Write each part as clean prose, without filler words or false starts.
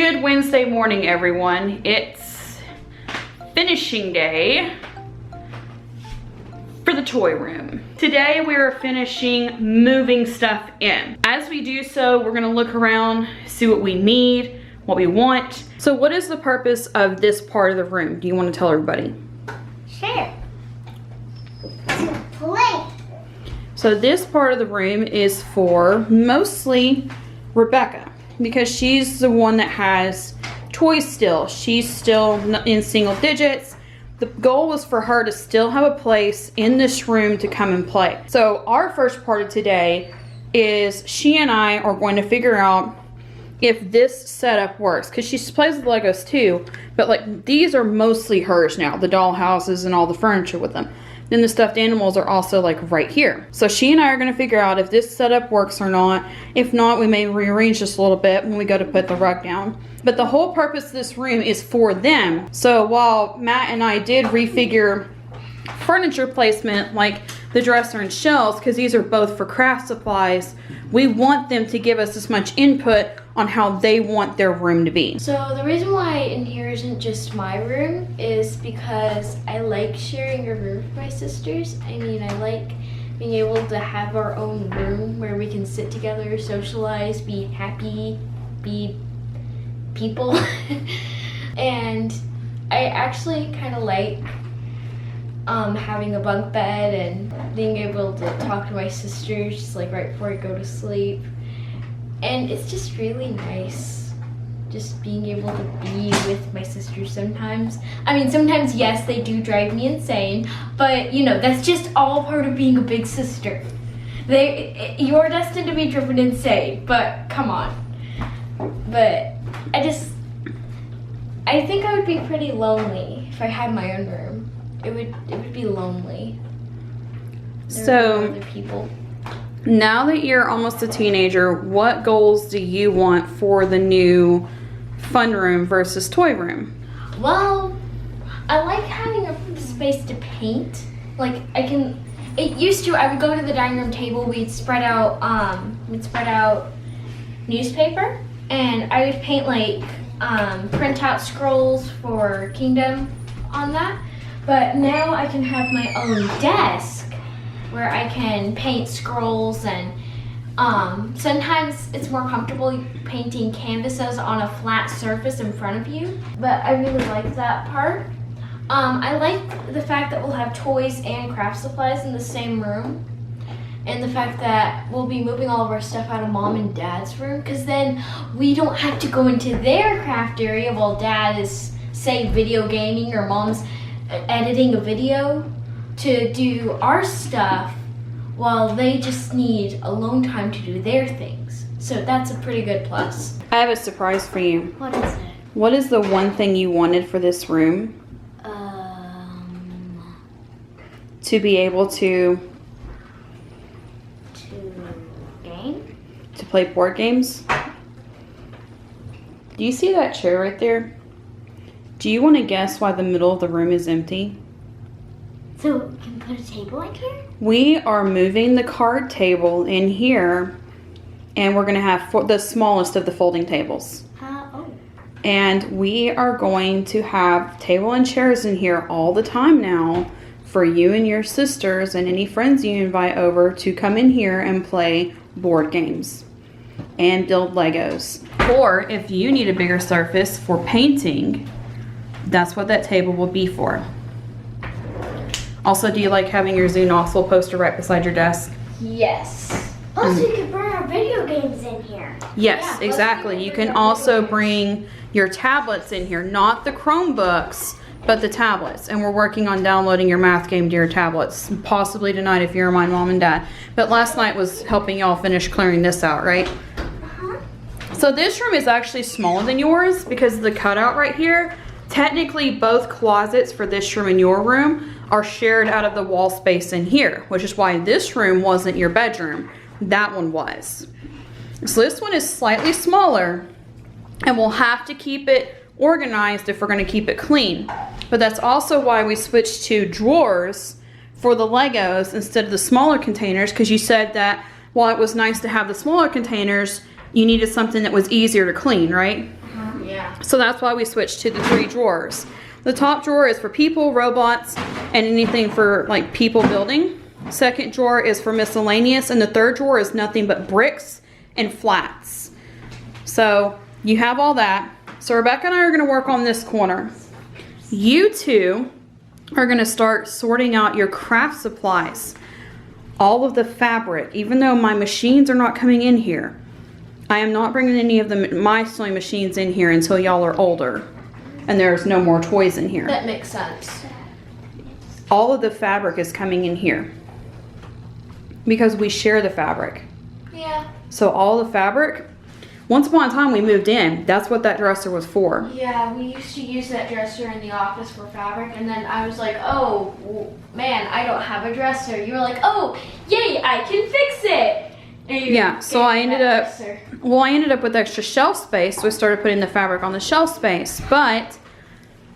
Good Wednesday morning, everyone. It's finishing day for the toy room. Today we are finishing moving stuff in. As we do so, we're gonna look around, see what we need, what we want. So what is the purpose of this part of the room? Do you want to tell everybody? Sure. To play. So this part of the room is for mostly Rebecca, because she's the one that has toys still. She's still in single digits. The goal was for her to still have a place in this room to come and play. So our first part of today is she and I are going to figure out if this setup works, because she plays with Legos too, but like these are mostly hers now, the doll houses and all the furniture with them. Then the stuffed animals are also like right here. So she and I are going to figure out if this setup works or not. If not, we may rearrange this a little bit when we go to put the rug down. But the whole purpose of this room is for them. So while Matt and I did refigure furniture placement, like the dresser and shelves, because these are both for craft supplies, we want them to give us as much input on how they want their room to be. So the reason why in here isn't just my room is because I like sharing a room with my sisters. I mean, I like being able to have our own room where we can sit together, socialize, be happy, be people. And I actually kind of like having a bunk bed and being able to talk to my sisters just like right before I go to sleep. And it's just really nice just being able to be with my sisters sometimes. I mean, sometimes, yes, they do drive me insane, but you know, that's just all part of being a big sister. You're destined to be driven insane, but come on. But I think I would be pretty lonely if I had my own room. It would be lonely. There are other people. Now that you're almost a teenager, what goals do you want for the new fun room versus toy room? Well, I like having a space to paint. Like I would go to the dining room table, we'd spread out newspaper, and I would paint like printout scrolls for Kingdom on that. But now I can have my own desk where I can paint scrolls, and sometimes it's more comfortable painting canvases on a flat surface in front of you, but I really like that part. I like the fact that we'll have toys and craft supplies in the same room, and the fact that we'll be moving all of our stuff out of Mom and Dad's room, because then we don't have to go into their craft area while Dad is, say, video gaming or Mom's editing a video to do our stuff while they just need alone time to do their things. So that's a pretty good plus. I have a surprise for you. What is it? What is the one thing you wanted for this room? To be able to Game? To play board games? Do you see that chair right there? Do you want to guess why the middle of the room is empty? So we can put a table in here? We are moving the card table in here, and we're going to have the smallest of the folding tables. Oh. And we are going to have table and chairs in here all the time now for you and your sisters and any friends you invite over to come in here and play board games and build Legos. Or if you need a bigger surface for painting, that's what that table will be for. Also, do you like having your Zoo Knoxville poster right beside your desk? Yes. Oh, so you can bring our video games in here. Yes, Yeah, exactly. You can also bring your tablets in here, not the Chromebooks, but the tablets. And we're working on downloading your math game to your tablets, possibly tonight if you remind Mom and Dad. But last night was helping y'all finish clearing this out, right? So this room is actually smaller than yours because of the cutout right here. Technically, both closets for this room and your room are shared out of the wall space in here, which is why this room wasn't your bedroom. That one was. So this one is slightly smaller, and we'll have to keep it organized if we're going to keep it clean. But that's also why we switched to drawers for the Legos instead of the smaller containers, because you said that while it was nice to have the smaller containers, you needed something that was easier to clean, right? Yeah. So that's why we switched to the 3 drawers. The top drawer is for people, robots, and anything for like people building. Second drawer is for miscellaneous, and the third drawer is nothing but bricks and flats. So you have all that. So Rebecca and I are gonna work on this corner. You two are gonna start sorting out your craft supplies. All of the fabric, even though my machines are not coming in here. I am not bringing any of my sewing machines in here until y'all are older and there's no more toys in here. That makes sense. All of the fabric is coming in here because we share the fabric. Yeah. So all the fabric, once upon a time we moved in, that's what that dresser was for. Yeah, we used to use that dresser in the office for fabric, and then I was like, oh, man, I don't have a dresser. You were like, oh, yay, I can fix it. Yeah, so I ended up with extra shelf space, so I started putting the fabric on the shelf space. But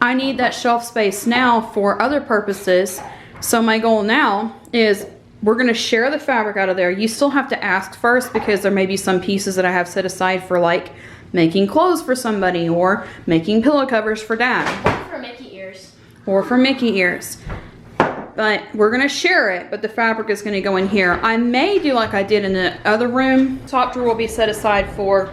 I need that shelf space now for other purposes. So my goal now is we're gonna share the fabric out of there. You still have to ask first because there may be some pieces that I have set aside for like making clothes for somebody or making pillow covers for Dad. Or for Mickey ears. Or for Mickey ears. But we're gonna share it, but the fabric is gonna go in here. I may do like I did in the other room. Top drawer will be set aside for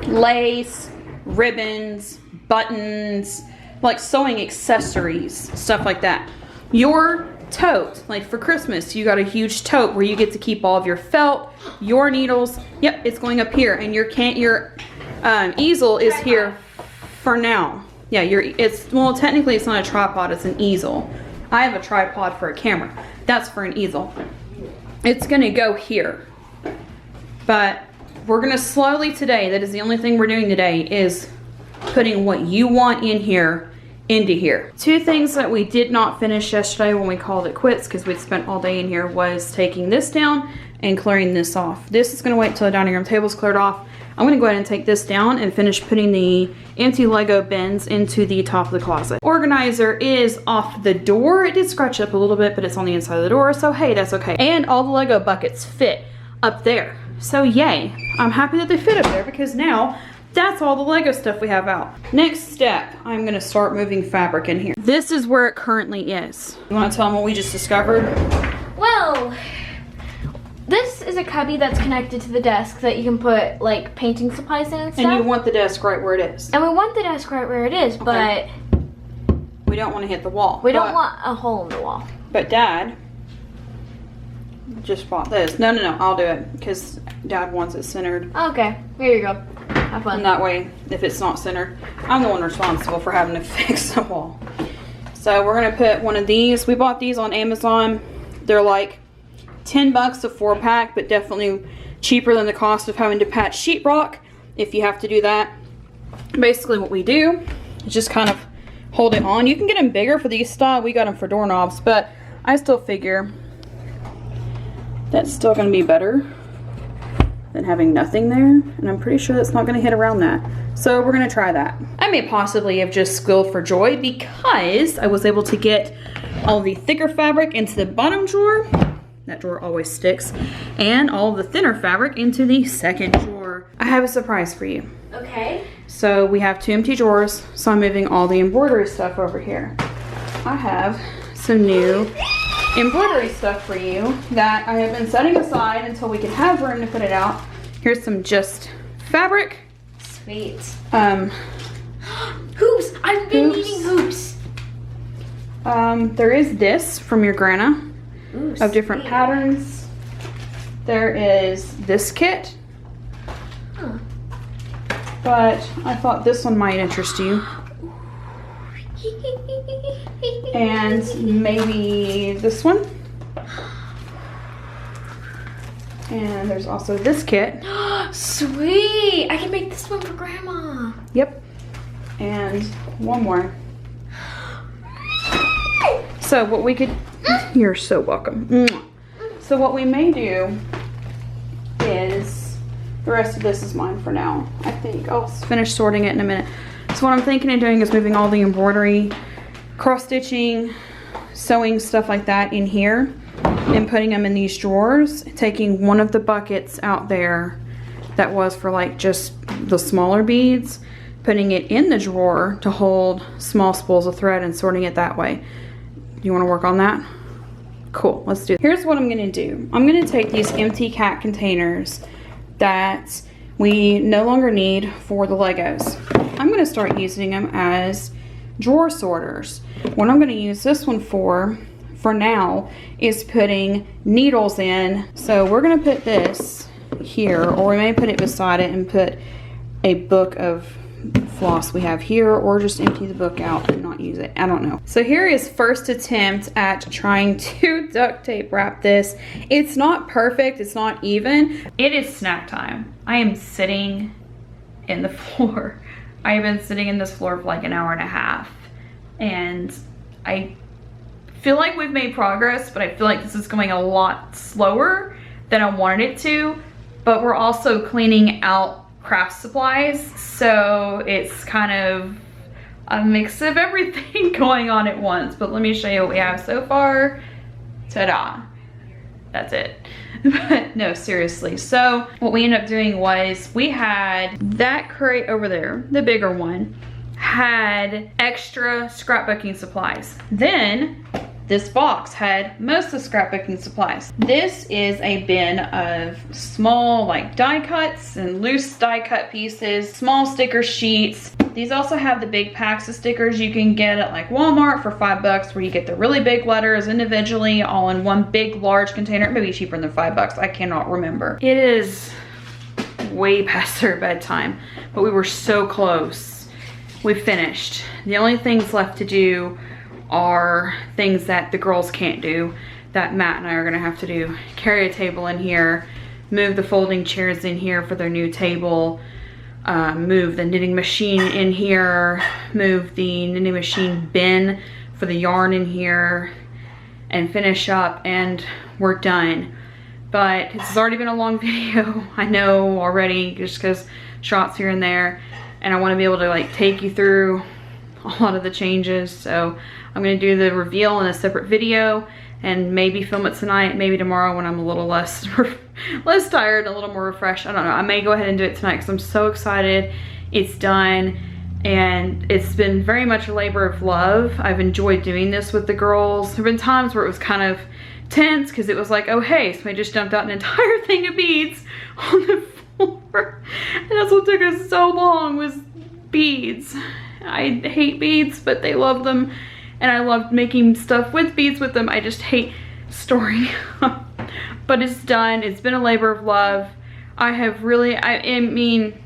lace, ribbons, buttons, like sewing accessories, stuff like that. Your tote, like for Christmas, you got a huge tote where you get to keep all of your felt, your needles. Yep, it's going up here, and your easel is here for now. Yeah, well, technically it's not a tripod, it's an easel. I have a tripod for a camera. That's for an easel. It's gonna go here. But we're gonna slowly today, that is the only thing we're doing today, is putting what you want in here into here. 2 things that we did not finish yesterday when we called it quits because we'd spent all day in here was taking this down and clearing this off. This is gonna wait until the dining room table's cleared off. I'm gonna go ahead and take this down and finish putting the empty Lego bins into the top of the closet. Organizer is off the door. It did scratch up a little bit, but it's on the inside of the door, so hey, that's okay. And all the Lego buckets fit up there. So yay, I'm happy that they fit up there because now that's all the Lego stuff we have out. Next step, I'm gonna start moving fabric in here. This is where it currently is. You wanna tell them what we just discovered? Well, this is a cubby that's connected to the desk that you can put like painting supplies in and stuff. And you want the desk right where it is. And we want the desk right where it is, but we don't want to hit the wall. We don't want a hole in the wall. But Dad just bought this. No, I'll do it because Dad wants it centered. Okay, here you go. Have fun. And that way, if it's not centered, I'm the one responsible for having to fix the wall. So we're gonna put one of these. We bought these on Amazon. They're like $10 a 4-pack, but definitely cheaper than the cost of having to patch sheetrock if you have to do that. Basically what we do is just kind of hold it on. You can get them bigger for these style. We got them for doorknobs, but I still figure that's still going to be better than having nothing there, and I'm pretty sure that's not going to hit around that. So we're going to try that. I may possibly have just squealed for joy because I was able to get all the thicker fabric into the bottom drawer. That drawer always sticks. And all the thinner fabric into the second drawer. I have a surprise for you. Okay. So we have 2 empty drawers, so I'm moving all the embroidery stuff over here. I have some new embroidery stuff for you that I have been setting aside until we can have room to put it out. Here's some just fabric. Sweet. Hoops! I've been needing hoops. There is this from your grandma. Ooh, of different sweet. patterns. There is this kit. Huh. But I thought this one might interest you. And maybe this one. And there's also this kit. Sweet! I can make this one for Grandma. Yep. And one more. So what we could, you're so welcome. So what we may do is, the rest of this is mine for now. I think I'll finish sorting it in a minute. So what I'm thinking of doing is moving all the embroidery, cross stitching, sewing, stuff like that in here and putting them in these drawers, taking one of the buckets out there that was for like just the smaller beads, putting it in the drawer to hold small spools of thread and sorting it that way. You want to work on that? Cool, let's do it. Here's what I'm gonna do. I'm gonna take these empty cat containers that we no longer need for the Legos. I'm gonna start using them as drawer sorters. What I'm gonna use this one for now, is putting needles in. So we're gonna put this here, or we may put it beside it and put a book of floss we have here, or just empty the book out and not use it. I don't know. So here is first attempt at trying to duct tape wrap this. It's not perfect, it's not even. It is snack time. I am sitting in the floor. I have been sitting in this floor for like an hour and a half, and I feel like we've made progress, but I feel like this is going a lot slower than I wanted it to. But we're also cleaning out craft supplies, so it's kind of a mix of everything going on at once. But let me show you what we have so far. Ta-da, that's it. But no, seriously, so what we ended up doing was we had that crate over there, the bigger one, had extra scrapbooking supplies. Then this box had most of the scrapbooking supplies. This is a bin of small like die cuts and loose die cut pieces, small sticker sheets. These also have the big packs of stickers you can get at like Walmart for $5, where you get the really big letters individually all in one big large container. Maybe cheaper than $5, I cannot remember. It is way past their bedtime, but we were so close. We finished. The only things left to do are things that the girls can't do, that Matt and I are gonna have to do. Carry a table in here, move the folding chairs in here for their new table, move the knitting machine in here, move the knitting machine bin for the yarn in here, and finish up, and we're done. But this has already been a long video, I know already, just because shots here and there, and I want to be able to like take you through a lot of the changes. So I'm going to do the reveal in a separate video and maybe film it tonight, maybe tomorrow when I'm a little less tired, a little more refreshed. I don't know. I may go ahead and do it tonight because I'm so excited. It's done, and it's been very much a labor of love. I've enjoyed doing this with the girls. There have been times where it was kind of tense because it was like, oh hey, somebody just dumped out an entire thing of beads on the floor. And that's what took us so long, was beads. I hate beads, but they love them, and I love making stuff with beads with them. I just hate storing. But it's done. It's been a labor of love. I have really, I mean,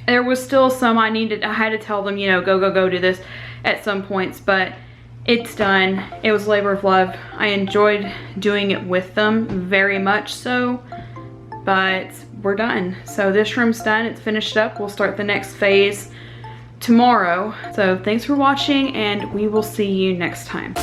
there was still some I had to tell them, you know, go do this at some points, but it's done. It was a labor of love. I enjoyed doing it with them, very much so, but we're done. So this room's done, it's finished up. We'll start the next phase tomorrow. So thanks for watching, and we will see you next time.